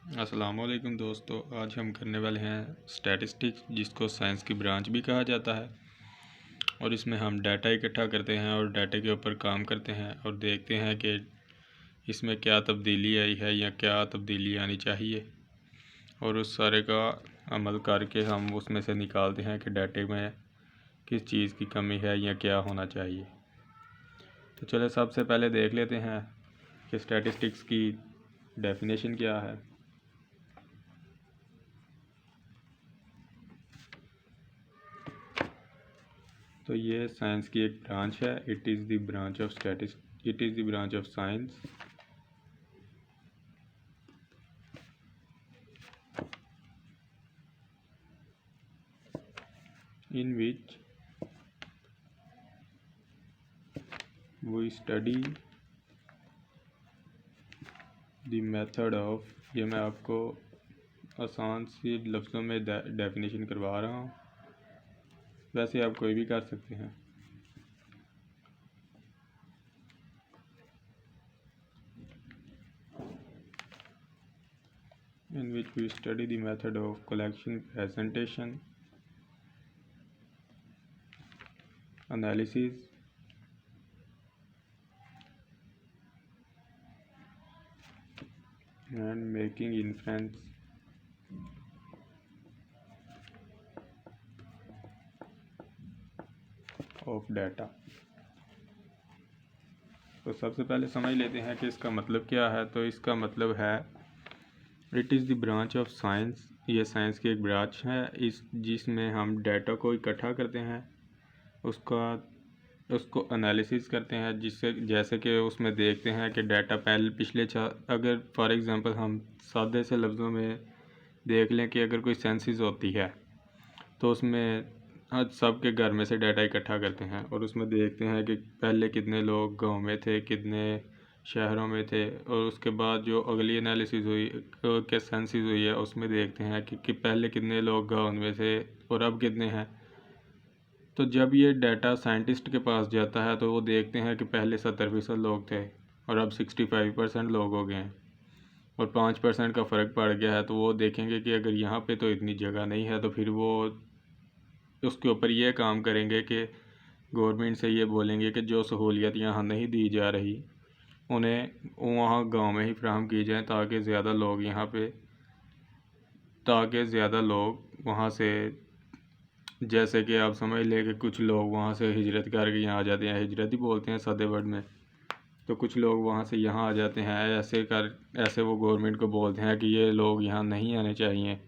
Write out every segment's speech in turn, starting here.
अस्सलामुअलैकुम दोस्तों, आज हम करने वाले हैं स्टैटिस्टिक्स, जिसको साइंस की ब्रांच भी कहा जाता है। और इसमें हम डाटा इकट्ठा करते हैं और डाटा के ऊपर काम करते हैं और देखते हैं कि इसमें क्या तब्दीली आई है या क्या तब्दीली आनी चाहिए, और उस सारे का अमल करके हम उसमें से निकालते हैं कि डाटे में किस चीज़ की कमी है या क्या होना चाहिए। तो चलो सबसे पहले देख लेते हैं कि स्टैटिस्टिक्स की डेफिनेशन क्या है। तो ये साइंस की एक ब्रांच है। It is the branch of it is the branch of science in which we study the method of, ये मैं आपको आसान सी लफ्ज़ों में डेफिनेशन करवा रहा हूँ, वैसे आप कोई भी कर सकते हैं। In which we study the method of collection, presentation, analysis, and making inference of data। तो सबसे पहले समझ लेते हैं कि इसका मतलब क्या है। तो इसका मतलब है it is the branch of science, ये साइंस की एक ब्रांच है जिसमें हम डाटा को इकट्ठा करते हैं, उसको एनालिसिस करते हैं, जिससे जैसे कि उसमें देखते हैं कि डाटा पहले पिछले अगर फॉर एग्ज़ाम्पल हम सादे से लफ्ज़ों में देख लें कि अगर कोई सेंसिस होती है तो उसमें आज सब के घर में से डाटा इकट्ठा करते हैं और उसमें देखते हैं कि पहले कितने लोग गांव में थे, कितने शहरों में थे, और उसके बाद जो अगली एनालिसिस हुई के सेंसिस हुई है उसमें देखते हैं कि पहले कितने लोग गांव में थे और अब कितने हैं। तो जब ये डाटा साइंटिस्ट के पास जाता है तो वो देखते हैं कि पहले 70% लोग थे और अब 65% लोग हो गए हैं और 5% का फ़र्क पड़ गया है। तो वो देखेंगे कि अगर यहाँ पे तो इतनी जगह नहीं है, तो फिर वो उसके ऊपर ये काम करेंगे कि गवर्नमेंट से ये बोलेंगे कि जो सहूलियत यहाँ नहीं दी जा रही उन्हें वहाँ गांव में ही फ्राहम की जाए, ताकि ज़्यादा लोग वहाँ से, जैसे कि आप समझ लें कि कुछ लोग वहाँ से हिजरत करके यहाँ आ जाते हैं, हिजरत ही बोलते हैं सादे वर्ड में। तो कुछ लोग वहाँ से यहाँ आ जाते हैं, ऐसे वो गवर्नमेंट को बोलते हैं कि ये लोग यहाँ नहीं आने चाहिए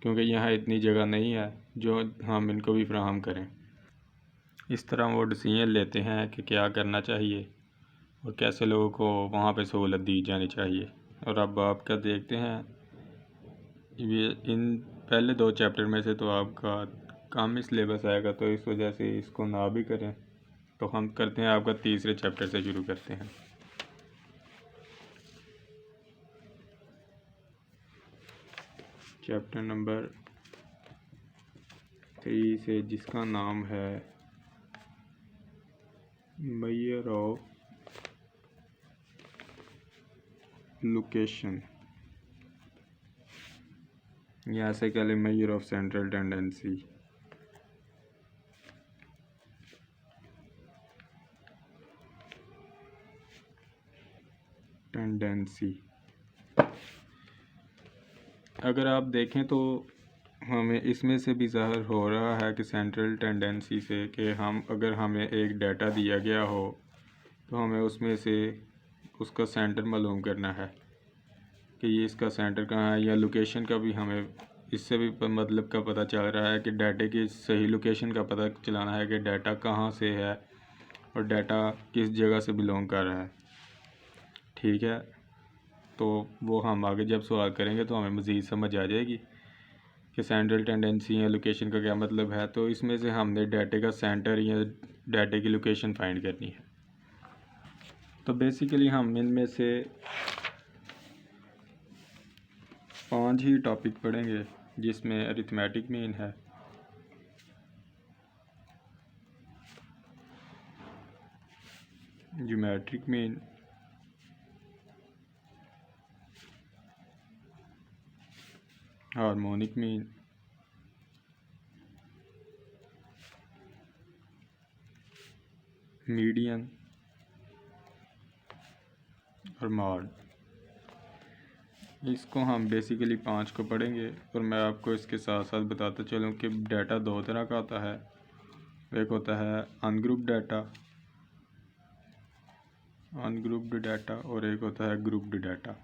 क्योंकि यहाँ इतनी जगह नहीं है जो हम इनको भी फ्राहम करें। इस तरह वो डिसीजन लेते हैं कि क्या करना चाहिए और कैसे लोगों को वहाँ पे सहूलत दी जानी चाहिए। और अब आपका देखते हैं, ये इन पहले 2 चैप्टर में से तो आपका कम ही सिलेबस आएगा, तो इस वजह से इसको ना भी करें। तो हम करते हैं, आपका तीसरे चैप्टर से शुरू करते हैं। चैप्टर नंबर 3 से, जिसका नाम है मेजर ऑफ लोकेशन, यहाँ से कह लें मेजर ऑफ सेंट्रल टेंडेंसी। अगर आप देखें तो हमें इसमें से भी ज़ाहिर हो रहा है कि सेंट्रल टेंडेंसी से कि अगर हमें एक डाटा दिया गया हो तो हमें उसमें से उसका सेंटर मालूम करना है कि ये इसका सेंटर कहाँ है, या लोकेशन का भी हमें इससे भी मतलब का पता चल रहा है कि डाटे की सही लोकेशन का पता चलाना है कि डाटा कहाँ से है और डाटा किस जगह से बिलोंग कर रहा है। ठीक है, तो वो हम आगे जब सवाल करेंगे तो हमें मज़ीद समझ आ जाएगी कि सेंट्रल टेंडेंसी या लोकेशन का क्या मतलब है। तो इसमें से हमने डाटे का सेंटर या डाटे की लोकेशन फाइंड करनी है। तो बेसिकली हम इनमें से 5 ही टॉपिक पढ़ेंगे, जिसमें अरिथमेटिक मीन है, geometric mean, harmonic mean, median और मॉड। इसको हम बेसिकली 5 को पढ़ेंगे और मैं आपको इसके साथ साथ बताता चलूँ कि डाटा दो तरह का होता है। एक होता है अनग्रुप्ड डाटा और एक होता है ग्रुप्ड डाटा।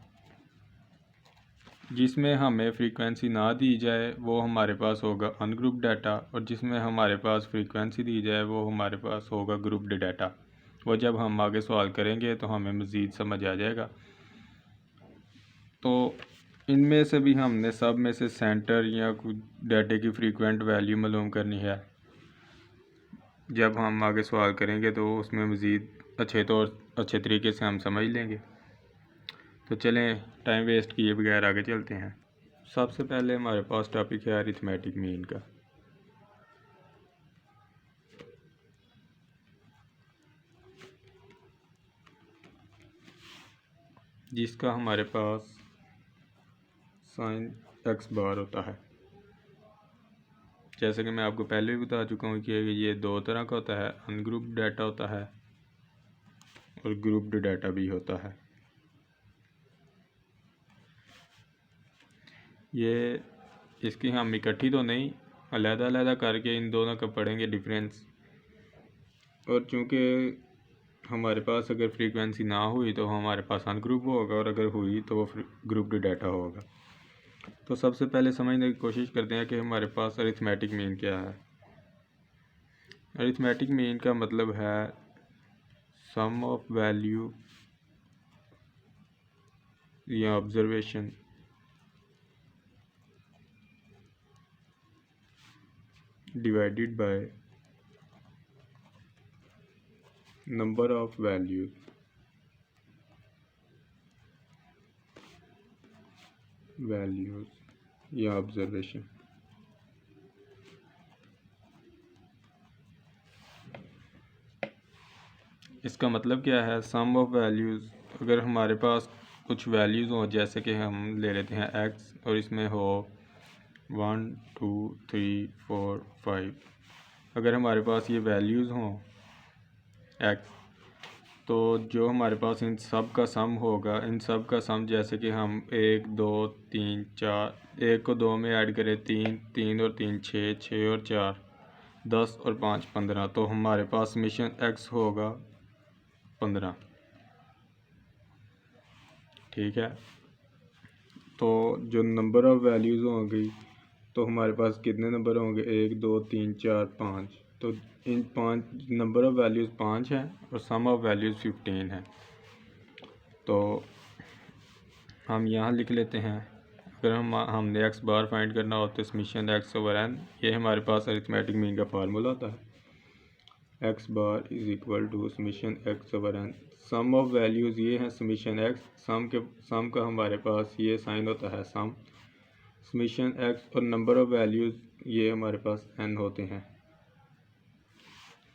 जिसमें हमें फ्रीक्वेंसी ना दी जाए वो हमारे पास होगा अनग्रुप्ड डाटा, और जिसमें हमारे पास फ्रीक्वेंसी दी जाए वो हमारे पास होगा ग्रुप्ड डाटा। वो जब हम आगे सवाल करेंगे तो हमें मज़ीद समझ आ जाएगा। तो इनमें से भी हमने सब में से सेंटर या कुछ डाटे की फ्रीक्वेंट वैल्यू मालूम करनी है। जब हम आगे सवाल करेंगे तो उसमें मज़ीद अच्छे तरीके से हम समझ लेंगे। तो चलें टाइम वेस्ट किए बगैर आगे चलते हैं। सबसे पहले हमारे पास टॉपिक है अरिथमेटिक मीन का। जिसका हमारे पास साइन एक्स बार होता है। जैसे कि मैं आपको पहले भी बता चुका हूँ कि ये दो तरह का होता है, अनग्रुप्ड डाटा होता है और ग्रुप्ड डाटा भी होता है। ये इसकी हम इकट्ठी तो नहीं, अलग-अलग करके इन दोनों का पढ़ेंगे डिफरेंस। और चूँकि हमारे पास अगर फ्रीक्वेंसी ना हुई तो हमारे पास अनग्रुप होगा, और अगर हुई तो वो ग्रुप्ड डाटा होगा। तो सबसे पहले समझने की कोशिश करते हैं कि हमारे पास अरिथमेटिक मीन क्या है। अरिथमेटिक मीन का मतलब है सम ऑफ वैल्यू या observation divided by number of values या ऑब्जर्वेशन। इसका मतलब क्या है, सम ऑफ वैल्यूज़, अगर हमारे पास कुछ वैल्यूज़ हों, जैसे कि हम ले लेते हैं एक्स और इसमें हो 1 2 3 4 5, अगर हमारे पास ये वैल्यूज़ हों एक्स, तो जो हमारे पास इन सब का सम होगा, इन सब का सम जैसे कि हम 1 2 3 4, 1 को 2 में ऐड करें 3, 3 और 3 6, 6 और 4 10 और 5 15, तो हमारे पास समेशन एक्स होगा 15। ठीक है। तो जो नंबर ऑफ़ वैल्यूज़ होंगी तो हमारे पास कितने नंबर होंगे, 1 2 3 4 5। तो इन 5 नंबर ऑफ़ वैल्यूज़ 5 हैं और सम ऑफ़ वैल्यूज़ 15 है। तो हम यहाँ लिख लेते हैं, अगर हमने एक्स बार फाइंड करना हो तो समेशन एक्स ओवर एन, ये हमारे पास अरिथमेटिक मीन का फार्मूला होता है। X bar is equal to summation X over N. Sum of values ये हैं समेशन एक्स, सम का हमारे पास ये साइन होता है सम, समेशन एक्स और नंबर ऑफ़ वैल्यूज़ ये हमारे पास एन होते हैं।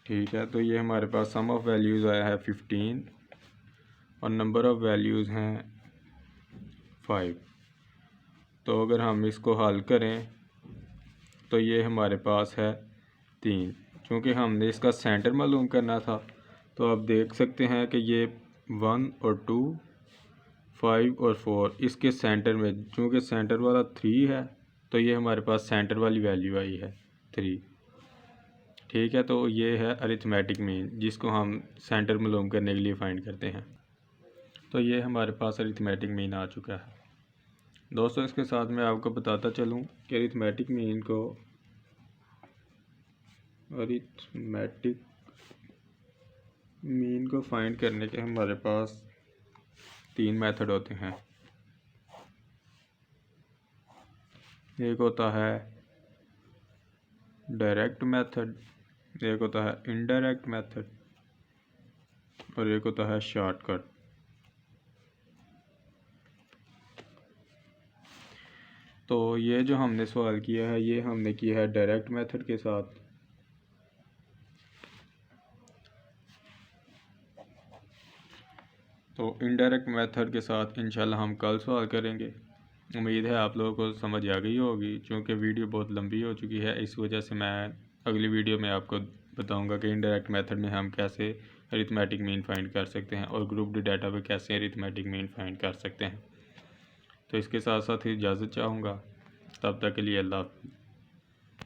ठीक है। तो ये हमारे पास सम ऑफ़ वैल्यूज़ आया है 15 और नंबर ऑफ़ वैल्यूज़ हैं 5। तो अगर हम इसको हल करें तो ये हमारे पास है 3। क्योंकि हमने इसका सेंटर मालूम करना था, तो आप देख सकते हैं कि ये 1 और 2 5 और 4 इसके सेंटर में, चूँकि सेंटर वाला 3 है तो ये हमारे पास सेंटर वाली वैल्यू आई है 3। ठीक है। तो ये है अरिथमेटिक मीन, जिसको हम सेंटर मालूम करने के लिए फाइंड करते हैं। तो ये हमारे पास अरिथमेटिक मीन आ चुका है। दोस्तों, इसके साथ मैं आपको बताता चलूँ कि अरिथमेटिक मीन को फाइंड करने के हमारे पास 3 मेथड होते हैं। एक होता है डायरेक्ट मेथड, एक होता है इनडायरेक्ट मेथड और एक होता है शॉर्टकट। तो ये जो हमने सवाल किया है ये हमने किया है डायरेक्ट मेथड के साथ। तो इनडायरेक्ट मेथड के साथ इंशाल्लाह हम कल सवाल करेंगे। उम्मीद है आप लोगों को समझ आ गई होगी। चूँकि वीडियो बहुत लंबी हो चुकी है, इस वजह से मैं अगली वीडियो में आपको बताऊंगा कि इनडायरेक्ट मेथड में हम कैसे अरिथमेटिक मीन फाइंड कर सकते हैं और ग्रुप्ड डाटा पे कैसे अरिथमेटिक मीन फाइंड कर सकते हैं। तो इसके साथ साथ ही इजाज़त चाहूँगा। तब तक के लिए अल्लाह हाफ़िज़।